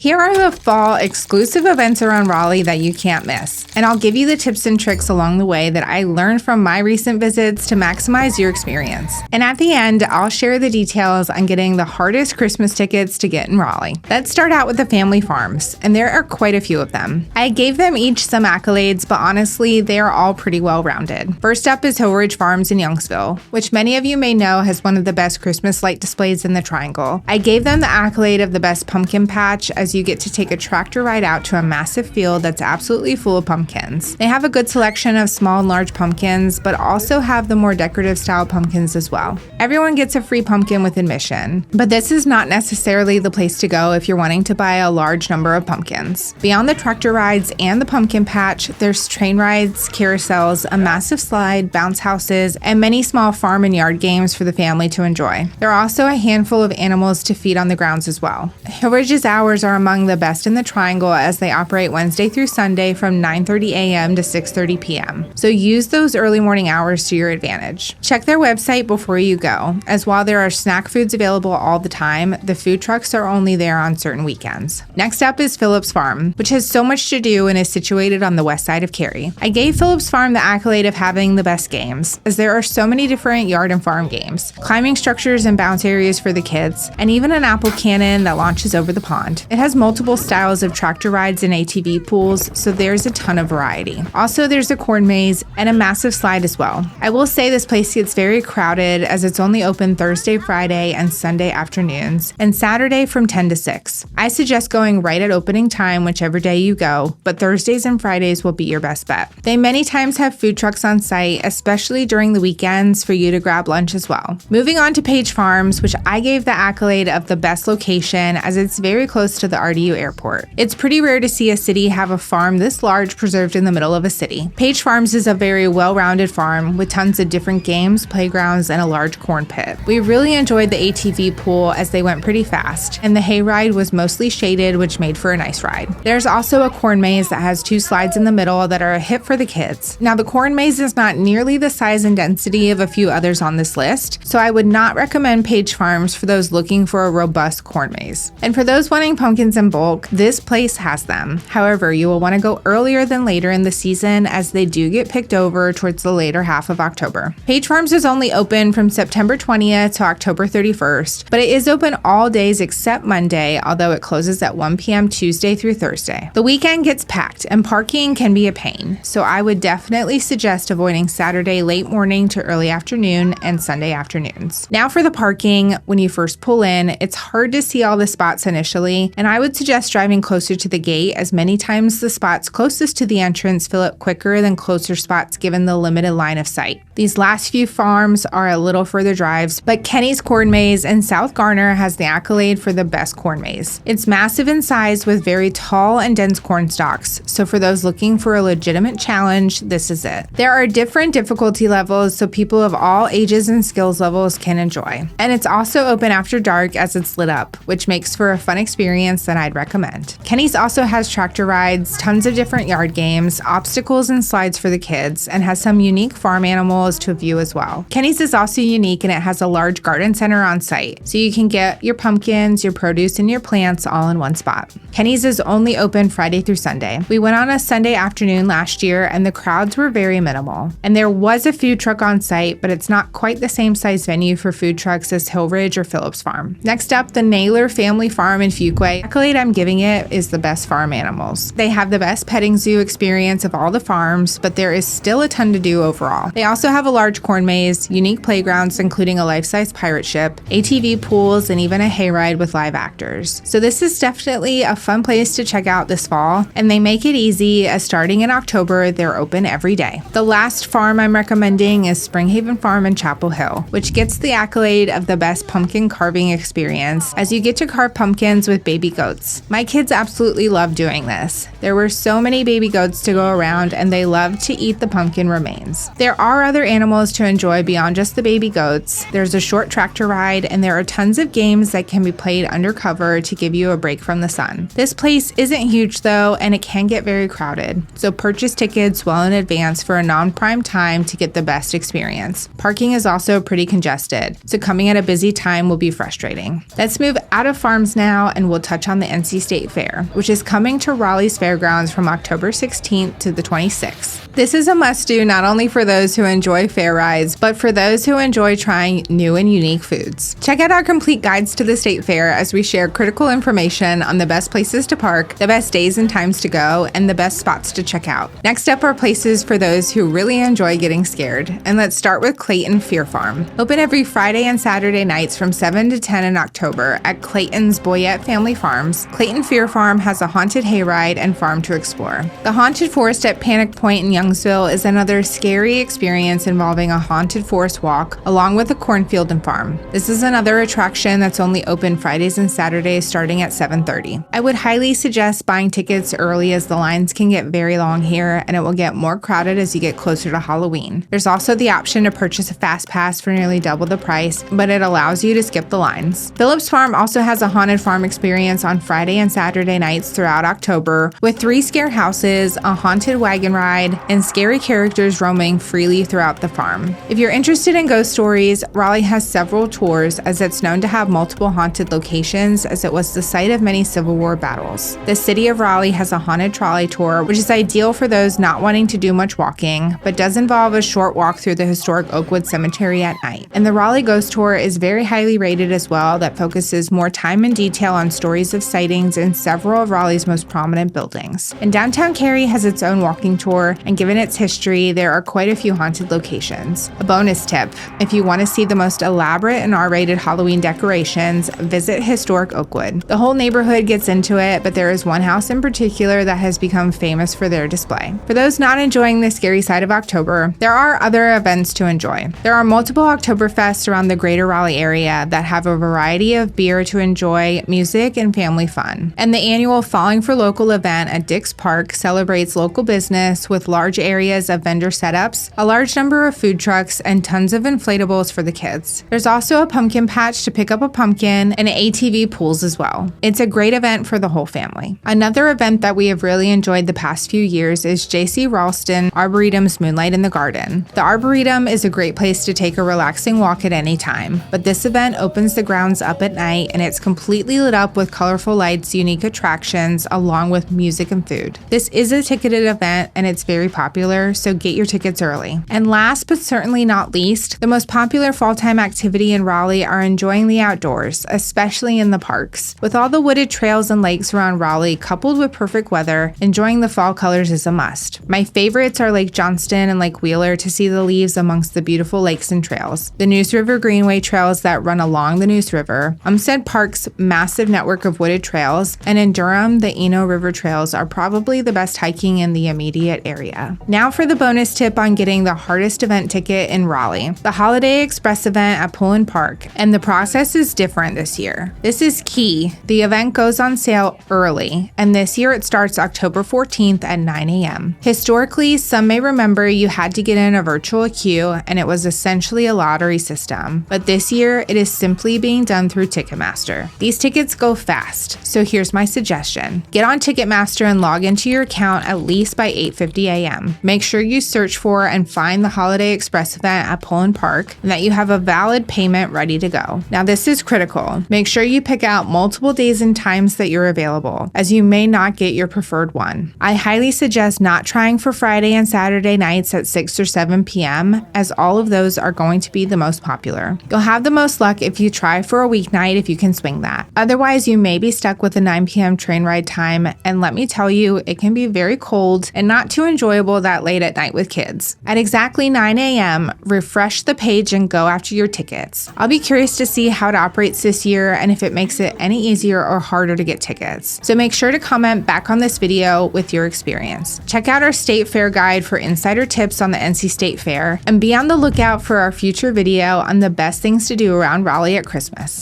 Here are the fall exclusive events around Raleigh that you can't miss, and I'll give you the tips and tricks along the way that I learned from my recent visits to maximize your experience. And at the end, I'll share the details on getting the hardest Christmas tickets to get in Raleigh. Let's start out with the family farms, and there are quite a few of them. I gave them each some accolades, but honestly, they are all pretty well rounded. First up is Hill Ridge Farms in Youngsville, which many of you may know has one of the best Christmas light displays in the Triangle. I gave them the accolade of the best pumpkin patch, as you get to take a tractor ride out to a massive field that's absolutely full of pumpkins. They have a good selection of small and large pumpkins, but also have the more decorative style pumpkins as well. Everyone gets a free pumpkin with admission, but this is not necessarily the place to go if you're wanting to buy a large number of pumpkins. Beyond the tractor rides and the pumpkin patch, there's train rides, carousels, a massive slide, bounce houses, and many small farm and yard games for the family to enjoy. There are also a handful of animals to feed on the grounds as well. Hill Ridge's hours are among the best in the Triangle, as they operate Wednesday through Sunday from 9:30 a.m. to 6:30 p.m. So use those early morning hours to your advantage. Check their website before you go, as while there are snack foods available all the time, the food trucks are only there on certain weekends. Next up is Phillips Farm, which has so much to do and is situated on the west side of Cary. I gave Phillips Farm the accolade of having the best games, as there are so many different yard and farm games, climbing structures and bounce areas for the kids, and even an apple cannon that launches over the pond. It has multiple styles of tractor rides and ATV pools, so there's a ton of variety. Also, there's a corn maze and a massive slide as well. I will say this place gets very crowded, as it's only open Thursday, Friday, and Sunday afternoons, and Saturday from 10 to 6. I suggest going right at opening time whichever day you go, but Thursdays and Fridays will be your best bet. They many times have food trucks on site, especially during the weekends, for you to grab lunch as well. Moving on to Page Farms, which I gave the accolade of the best location, as it's very close to the RDU airport. It's pretty rare to see a city have a farm this large preserved in the middle of a city. Page Farms is a very well-rounded farm with tons of different games, playgrounds, and a large corn pit. We really enjoyed the ATV pool, as they went pretty fast, and the hayride was mostly shaded, which made for a nice ride. There's also a corn maze that has 2 slides in the middle that are a hit for the kids. Now, the corn maze is not nearly the size and density of a few others on this list, so I would not recommend Page Farms for those looking for a robust corn maze. And for those wanting pumpkins in bulk, this place has them. However, you will want to go earlier than later in the season, as they do get picked over towards the later half of October. Page Farms is only open from September 20th to October 31st, but it is open all days except Monday, although it closes at 1 p.m. Tuesday through Thursday. The weekend gets packed, and parking can be a pain, so I would definitely suggest avoiding Saturday late morning to early afternoon and Sunday afternoons. Now for the parking, when you first pull in, it's hard to see all the spots initially, and I would suggest driving closer to the gate, as many times the spots closest to the entrance fill up quicker than closer spots given the limited line of sight. These last few farms are a little further drives, but Kenny's Corn Maze in South Garner has the accolade for the best corn maze. It's massive in size with very tall and dense corn stalks, so for those looking for a legitimate challenge, this is it. There are different difficulty levels, so people of all ages and skills levels can enjoy. And it's also open after dark, as it's lit up, which makes for a fun experience that I'd recommend. Kenny's also has tractor rides, tons of different yard games, obstacles and slides for the kids, and has some unique farm animals to view as well. Kenny's is also unique, and it has a large garden center on site, so you can get your pumpkins, your produce, and your plants all in one spot. Kenny's is only open Friday through Sunday. We went on a Sunday afternoon last year, and the crowds were very minimal. And there was a food truck on site, but it's not quite the same size venue for food trucks as Hill Ridge or Phillips Farm. Next up, the Naylor Family Farm in Fuquay. Accolade I'm giving it is the best farm animals. They have the best petting zoo experience of all the farms, but there is still a ton to do overall. They also have a large corn maze, unique playgrounds including a life-size pirate ship, ATV pools, and even a hayride with live actors. So this is definitely a fun place to check out this fall, and they make it easy, as starting in October, they're open every day. The last farm I'm recommending is Springhaven Farm in Chapel Hill, which gets the accolade of the best pumpkin carving experience, as you get to carve pumpkins with baby goats. My kids absolutely love doing this. There were so many baby goats to go around, and they love to eat the pumpkin remains. There are other animals to enjoy beyond just the baby goats. There's a short tractor ride, and there are tons of games that can be played undercover to give you a break from the sun. This place isn't huge though, and it can get very crowded, so purchase tickets well in advance for a non-prime time to get the best experience. Parking is also pretty congested, so coming at a busy time will be frustrating. Let's move out of farms now, and we'll touch on the NC State Fair, which is coming to Raleigh's Fairgrounds from October 16th to the 26th. This is a must-do not only for those who enjoy fair rides, but for those who enjoy trying new and unique foods. Check out our complete guides to the State Fair as we share critical information on the best places to park, the best days and times to go, and the best spots to check out. Next up are places for those who really enjoy getting scared. And let's start with Clayton Fear Farm. Open every Friday and Saturday nights from 7 to 10 in October at Clayton's Boyette Family Farms. Clayton Fear Farm has a haunted hayride and farm to explore. The Haunted Forest at Panic Point in Youngsville is another scary experience involving a haunted forest walk along with a cornfield and farm. This is another attraction that's only open Fridays and Saturdays starting at 7:30. I would highly suggest buying tickets early as the lines can get very long here and it will get more crowded as you get closer to Halloween. There's also the option to purchase a fast pass for nearly double the price, but it allows you to skip the lines. Phillips Farm also has a haunted farm experience on Friday and Saturday nights throughout October with 3 scare houses, a haunted wagon ride, and scary characters roaming freely throughout the farm. If you're interested in ghost stories, Raleigh has several tours as it's known to have multiple haunted locations as it was the site of many Civil War battles. The city of Raleigh has a haunted trolley tour, which is ideal for those not wanting to do much walking, but does involve a short walk through the historic Oakwood Cemetery at night. And the Raleigh Ghost Tour is very highly rated as well, that focuses more time and detail on stories of sightings in several of Raleigh's most prominent buildings. And downtown Cary has its own walking tour, and given its history, there are quite a few haunted locations. A bonus tip, if you want to see the most elaborate and R-rated Halloween decorations, visit historic Oakwood. The whole neighborhood gets into it, but there is one house in particular that has become famous for their display. For those not enjoying the scary side of October, there are other events to enjoy. There are multiple Oktoberfests around the greater Raleigh area that have a variety of beer to enjoy, music, and family fun. And the annual Falling for Local event at Dix Park celebrates local business with large areas of vendor setups, a large number of food trucks, and tons of inflatables for the kids. There's also a pumpkin patch to pick up a pumpkin and ATV pools as well. It's a great event for the whole family. Another event that we have really enjoyed the past few years is J.C. Ralston Arboretum's Moonlight in the Garden. The Arboretum is a great place to take a relaxing walk at any time, but this event opens the grounds up at night and it's completely lit up with colorful lights, unique attractions, along with music and food. This is a ticketed event and it's very popular, so get your tickets early. And last but certainly not least, the most popular fall-time activity in Raleigh are enjoying the outdoors, especially in the parks. With all the wooded trails and lakes around Raleigh, coupled with perfect weather, enjoying the fall colors is a must. My favorites are Lake Johnston and Lake Wheeler to see the leaves amongst the beautiful lakes and trails, the Neuse River Greenway trails that run along the Neuse River, Umstead Park's massive network of wooded trails, and in Durham, the Eno River trails are probably the best hiking in the immediate area. Now for the bonus tip on getting the hardest event ticket in Raleigh, the Holiday Express event at Pullen Park, and the process is different this year. This is key. The event goes on sale early, and this year it starts October 14th at 9 a.m. Historically, some may remember you had to get in a virtual queue, and it was essentially a lottery system, but this year it is simply being done through Ticketmaster. These tickets go fast, so here's my suggestion. Get on Ticketmaster and log into your account at least by 8:50 a.m. Make sure you search for and find the Holiday Express event at Pullen Park and that you have a valid payment ready to go. Now this is critical. Make sure you pick out multiple days and times that you're available, as you may not get your preferred one. I highly suggest not trying for Friday and Saturday nights at 6 or 7 p.m. as all of those are going to be the most popular. You'll have the most luck if you try for a weeknight if you can swing that. Otherwise, you may be stuck with a 9 p.m. train ride time, and let me tell you, it can be very cold and not too enjoyable that late at night with kids. At exactly 9 a.m., refresh the page and go after your tickets. I'll be curious to see how it operates this year and if it makes it any easier or harder to get tickets. So make sure to comment back on this video with your experience. Check out our State Fair guide for insider tips on the NC State Fair, and be on the lookout for our future video on the best things to do around Raleigh at Christmas.